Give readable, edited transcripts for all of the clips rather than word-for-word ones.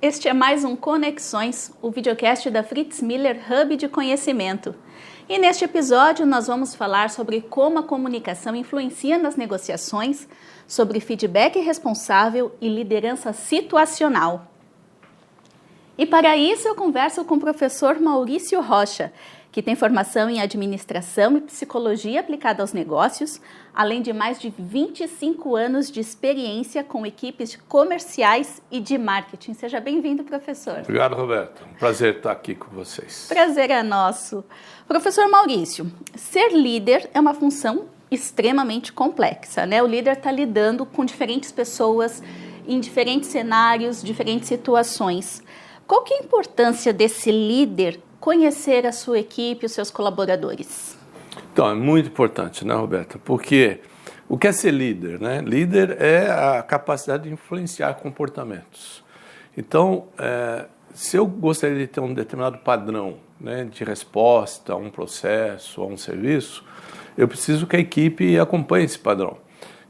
Este é mais um Conexões, o videocast da Fritz Miller Hub de Conhecimento. E neste episódio nós vamos falar sobre como a comunicação influencia nas negociações, sobre feedback responsável e liderança situacional. E para isso eu converso com o professor Maurício Rocha, que tem formação em administração e psicologia aplicada aos negócios, além de mais de 25 anos de experiência com equipes comerciais e de marketing. Seja bem-vindo, professor. Obrigado, Roberto. Um prazer estar aqui com vocês. Prazer é nosso. Professor Maurício, ser líder é uma função extremamente complexa, né? O líder está lidando com diferentes pessoas, em diferentes cenários, diferentes situações. Qual que é a importância desse líder conhecer a sua equipe, os seus colaboradores? Então, é muito importante, né, Roberta? Porque o que é ser líder, né? Líder é a capacidade de influenciar comportamentos. Então, se eu gostaria de ter um determinado padrão, né, de resposta a um processo, a um serviço, eu preciso que a equipe acompanhe esse padrão.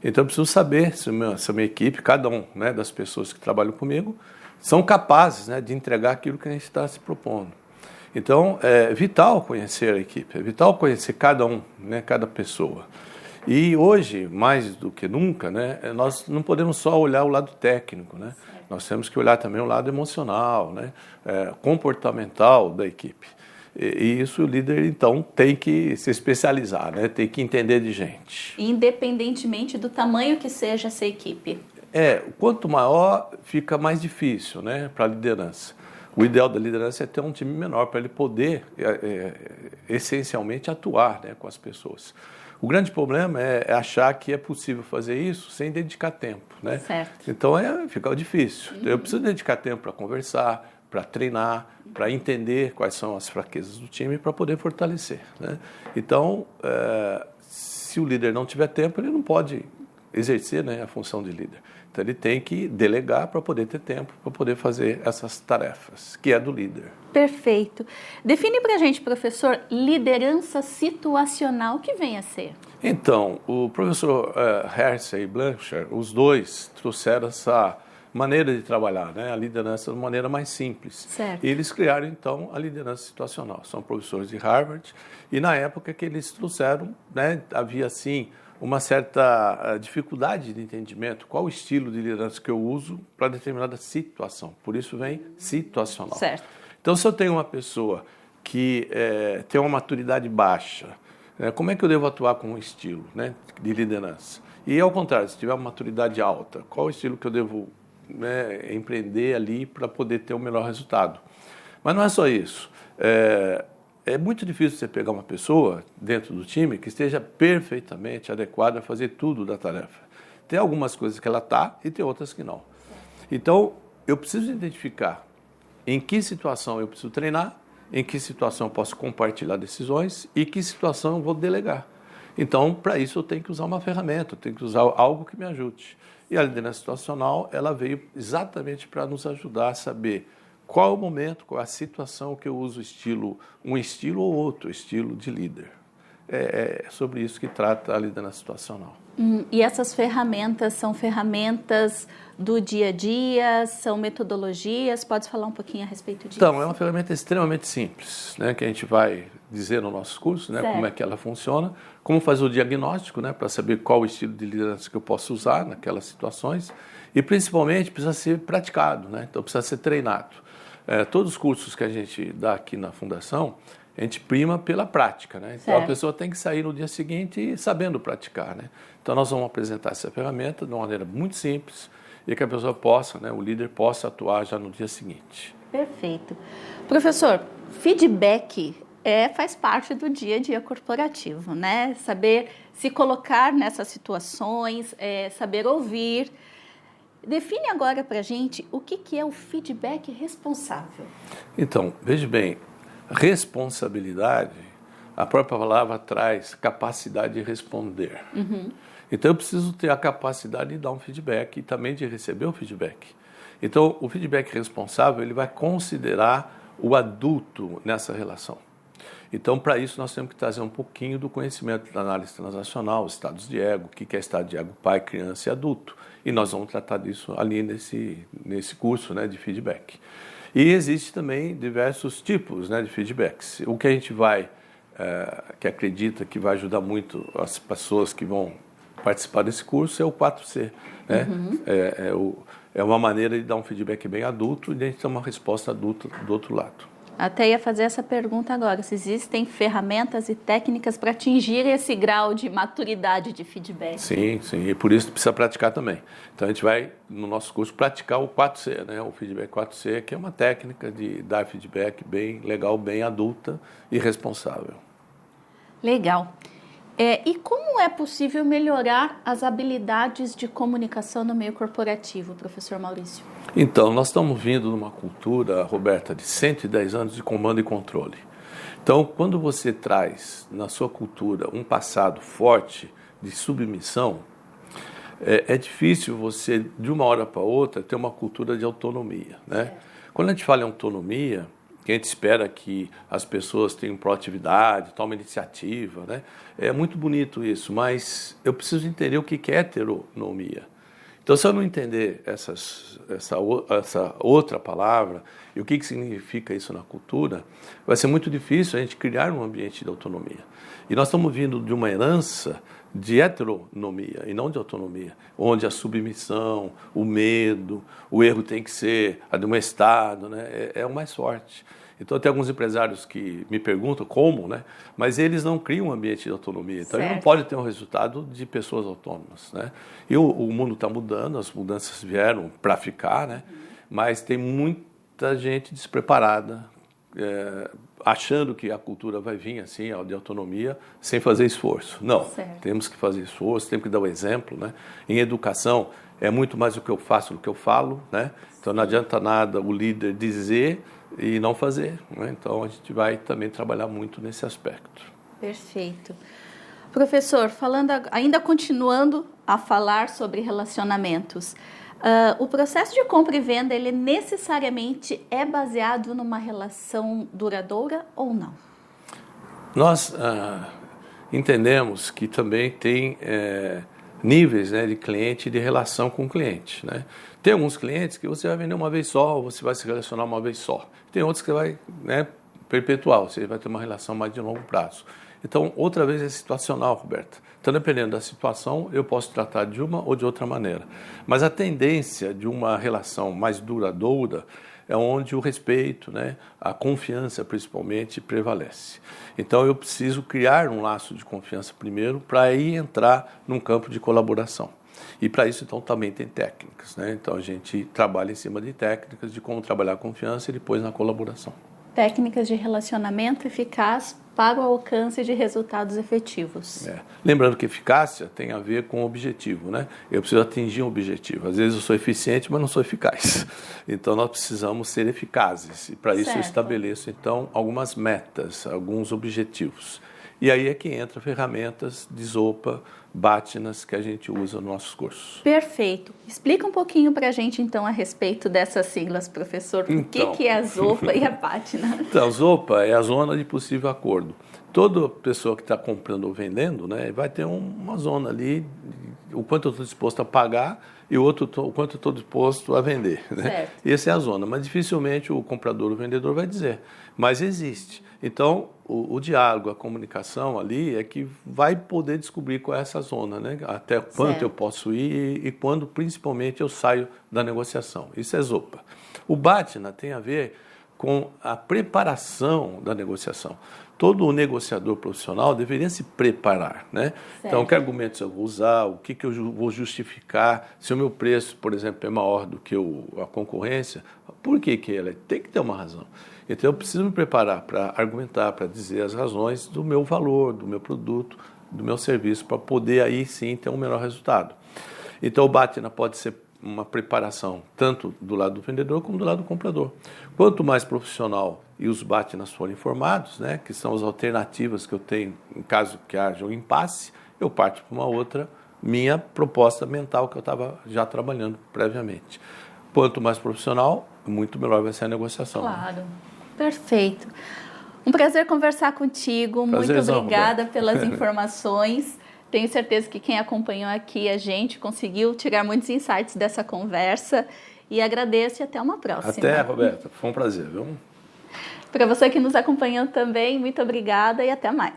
Então, eu preciso saber se a minha equipe, cada um, né, das pessoas que trabalham comigo, são capazes, né, de entregar aquilo que a gente está se propondo. Então, é vital conhecer a equipe, é vital conhecer cada um, né, cada pessoa. E hoje, mais do que nunca, né, nós não podemos só olhar o lado técnico, né? Nós temos que olhar também o lado emocional, né, comportamental da equipe. E isso o líder, então, tem que se especializar, né, tem que entender de gente. Independentemente do tamanho que seja essa equipe. Quanto maior, fica mais difícil, né, para a liderança. O ideal da liderança é ter um time menor para ele poder, essencialmente, atuar, né, com as pessoas. O grande problema é achar que é possível fazer isso sem dedicar tempo, né? Certo. Então fica difícil. Eu preciso dedicar tempo para conversar, para treinar, para entender quais são as fraquezas do time para poder fortalecer, né? Então, se o líder não tiver tempo, ele não pode exercer, né, a função de líder. Então ele tem que delegar para poder ter tempo, para poder fazer essas tarefas, que é do líder. Perfeito. Define para a gente, professor, liderança situacional, o que vem a ser? Então, o professor Hersey e Blanchard, os dois trouxeram essa maneira de trabalhar, né, a liderança de uma maneira mais simples. Certo. E eles criaram, então, a liderança situacional. São professores de Harvard e, na época que eles trouxeram, né, havia, assim, uma certa dificuldade de entendimento, qual o estilo de liderança que eu uso para determinada situação. Por isso vem situacional. Certo. Então, se eu tenho uma pessoa que tem uma maturidade baixa, como é que eu devo atuar com um estilo, né, de liderança? E ao contrário, se tiver uma maturidade alta, qual o estilo que eu devo, né, empreender ali para poder ter o melhor resultado? Mas não é só isso. É muito difícil você pegar uma pessoa dentro do time que esteja perfeitamente adequada a fazer tudo da tarefa. Tem algumas coisas que ela está e tem outras que não. Então, eu preciso identificar em que situação eu preciso treinar, em que situação eu posso compartilhar decisões e que situação eu vou delegar. Então, para isso eu tenho que usar uma ferramenta, eu tenho que usar algo que me ajude. E a liderança situacional, ela veio exatamente para nos ajudar a saber qual é o momento, qual é a situação que eu uso um estilo ou outro estilo de líder. É sobre isso que trata a liderança situacional. E essas ferramentas são ferramentas do dia a dia, são metodologias? Pode falar um pouquinho a respeito disso? Então, é uma ferramenta extremamente simples, né, que a gente vai dizer no nosso curso, né, como é que ela funciona, como fazer o diagnóstico, né, para saber qual o estilo de liderança que eu posso usar naquelas situações e, principalmente, precisa ser praticado, né, então precisa ser treinado. Todos os cursos que a gente dá aqui na Fundação, a gente prima pela prática, né? Então a pessoa tem que sair no dia seguinte sabendo praticar, né? Então nós vamos apresentar essa ferramenta de uma maneira muito simples e que a pessoa possa, né, o líder possa atuar já no dia seguinte. Perfeito. Professor, feedback faz parte do dia a dia corporativo, né? Saber se colocar nessas situações, saber ouvir. Define agora para a gente o que é o feedback responsável. Então, veja bem, responsabilidade, a própria palavra traz capacidade de responder. Então, eu preciso ter a capacidade de dar um feedback e também de receber o feedback. Então, o feedback responsável, ele vai considerar o adulto nessa relação. Então, para isso, nós temos que trazer um pouquinho do conhecimento da análise transacional, estados de ego, o que é estado de ego pai, criança e adulto. E nós vamos tratar disso ali nesse curso, né, de feedback. E existe também diversos tipos, né, de feedbacks. O que a gente que acredita que vai ajudar muito as pessoas que vão participar desse curso é o 4C. Né? É uma maneira de dar um feedback bem adulto e de a gente ter uma resposta adulta do outro lado. Até ia fazer essa pergunta agora, se existem ferramentas e técnicas para atingir esse grau de maturidade de feedback. Sim, e por isso precisa praticar também. Então a gente vai, no nosso curso, praticar o 4C, né? O feedback 4C, que é uma técnica de dar feedback bem legal, bem adulta e responsável. Legal. E como é possível melhorar as habilidades de comunicação no meio corporativo, professor Maurício? Então, nós estamos vindo de uma cultura, Roberta, de 110 anos de comando e controle. Então, quando você traz na sua cultura um passado forte de submissão, é difícil você, de uma hora para outra, ter uma cultura de autonomia. Né? Quando a gente fala em autonomia, que a gente espera que as pessoas tenham proatividade, tomem iniciativa, né? É muito bonito isso, mas eu preciso entender o que é heteronomia. Então, se eu não entender essa outra palavra e o que significa isso na cultura, vai ser muito difícil a gente criar um ambiente de autonomia. E nós estamos vindo de uma herança de heteronomia e não de autonomia, onde a submissão, o medo, o erro tem que ser admoestado, né? É o mais forte. Então, tem alguns empresários que me perguntam como, né? Mas eles não criam um ambiente de autonomia. Então, ele não pode ter um resultado de pessoas autônomas. Né? E o mundo está mudando, as mudanças vieram para ficar, né? Mas tem muita gente despreparada, achando que a cultura vai vir assim, de autonomia, sem fazer esforço. Não, temos que fazer esforço, temos que dar o exemplo. Né? Em educação, é muito mais o que eu faço do que eu falo. Né? Então, não adianta nada o líder dizer e não fazer. Né? Então, a gente vai também trabalhar muito nesse aspecto. Perfeito. Professor, ainda continuando a falar sobre relacionamentos, o processo de compra e venda, ele necessariamente é baseado numa relação duradoura ou não? Nós entendemos que também tem níveis, né, de cliente e de relação com o cliente. Né? Tem alguns clientes que você vai vender uma vez só, ou você vai se relacionar uma vez só. Tem outros que vai, né, perpetuar, você vai ter uma relação mais de longo prazo. Então, outra vez é situacional, Roberta. Então, dependendo da situação, eu posso tratar de uma ou de outra maneira. Mas a tendência de uma relação mais duradoura é onde o respeito, né, a confiança, principalmente, prevalece. Então, eu preciso criar um laço de confiança primeiro para aí entrar num campo de colaboração. E para isso, então, também tem técnicas. Né? Então, a gente trabalha em cima de técnicas de como trabalhar a confiança e depois na colaboração. Técnicas de relacionamento eficaz para o alcance de resultados efetivos. Lembrando que eficácia tem a ver com objetivo, né? Eu preciso atingir um objetivo. Às vezes eu sou eficiente, mas não sou eficaz. Então nós precisamos ser eficazes. E para isso eu estabeleço, então, algumas metas, alguns objetivos. E aí é que entra ferramentas de Zopa, Batinas, que a gente usa nos nossos cursos. Perfeito. Explica um pouquinho para a gente, então, a respeito dessas siglas, professor. O que é a Zopa e a Batina? Então, a Zopa é a zona de possível acordo. Toda pessoa que está comprando ou vendendo, né, vai ter uma zona ali, o quanto eu estou disposto a pagar e o quanto eu estou disposto a vender. Né? Essa é a zona, mas dificilmente o comprador ou o vendedor vai dizer. Mas existe. Então, o diálogo, a comunicação ali é que vai poder descobrir qual é essa zona, né? Até quanto eu posso ir e quando, principalmente, eu saio da negociação. Isso é Zopa. O Batina tem a ver com a preparação da negociação. Todo negociador profissional deveria se preparar, né? Então, que argumentos eu vou usar, o que eu vou justificar, se o meu preço, por exemplo, é maior do que a concorrência, por que ele tem que ter uma razão. Então, eu preciso me preparar para argumentar, para dizer as razões do meu valor, do meu produto, do meu serviço, para poder aí sim ter um melhor resultado. Então, o Batina pode ser uma preparação tanto do lado do vendedor como do lado do comprador. Quanto mais profissional e os Batinas forem informados, né, que são as alternativas que eu tenho em caso que haja um impasse, eu parto para uma outra minha proposta mental que eu estava já trabalhando previamente. Quanto mais profissional, muito melhor vai ser a negociação. Claro, perfeito. Um prazer conversar contigo. Prazerzão, Muito obrigada Roberto. pelas informações. Tenho certeza que quem acompanhou aqui a gente conseguiu tirar muitos insights dessa conversa. E agradeço e até uma próxima. Até, Roberto. Foi um prazer, viu? Para você que nos acompanhou também, muito obrigada e até mais.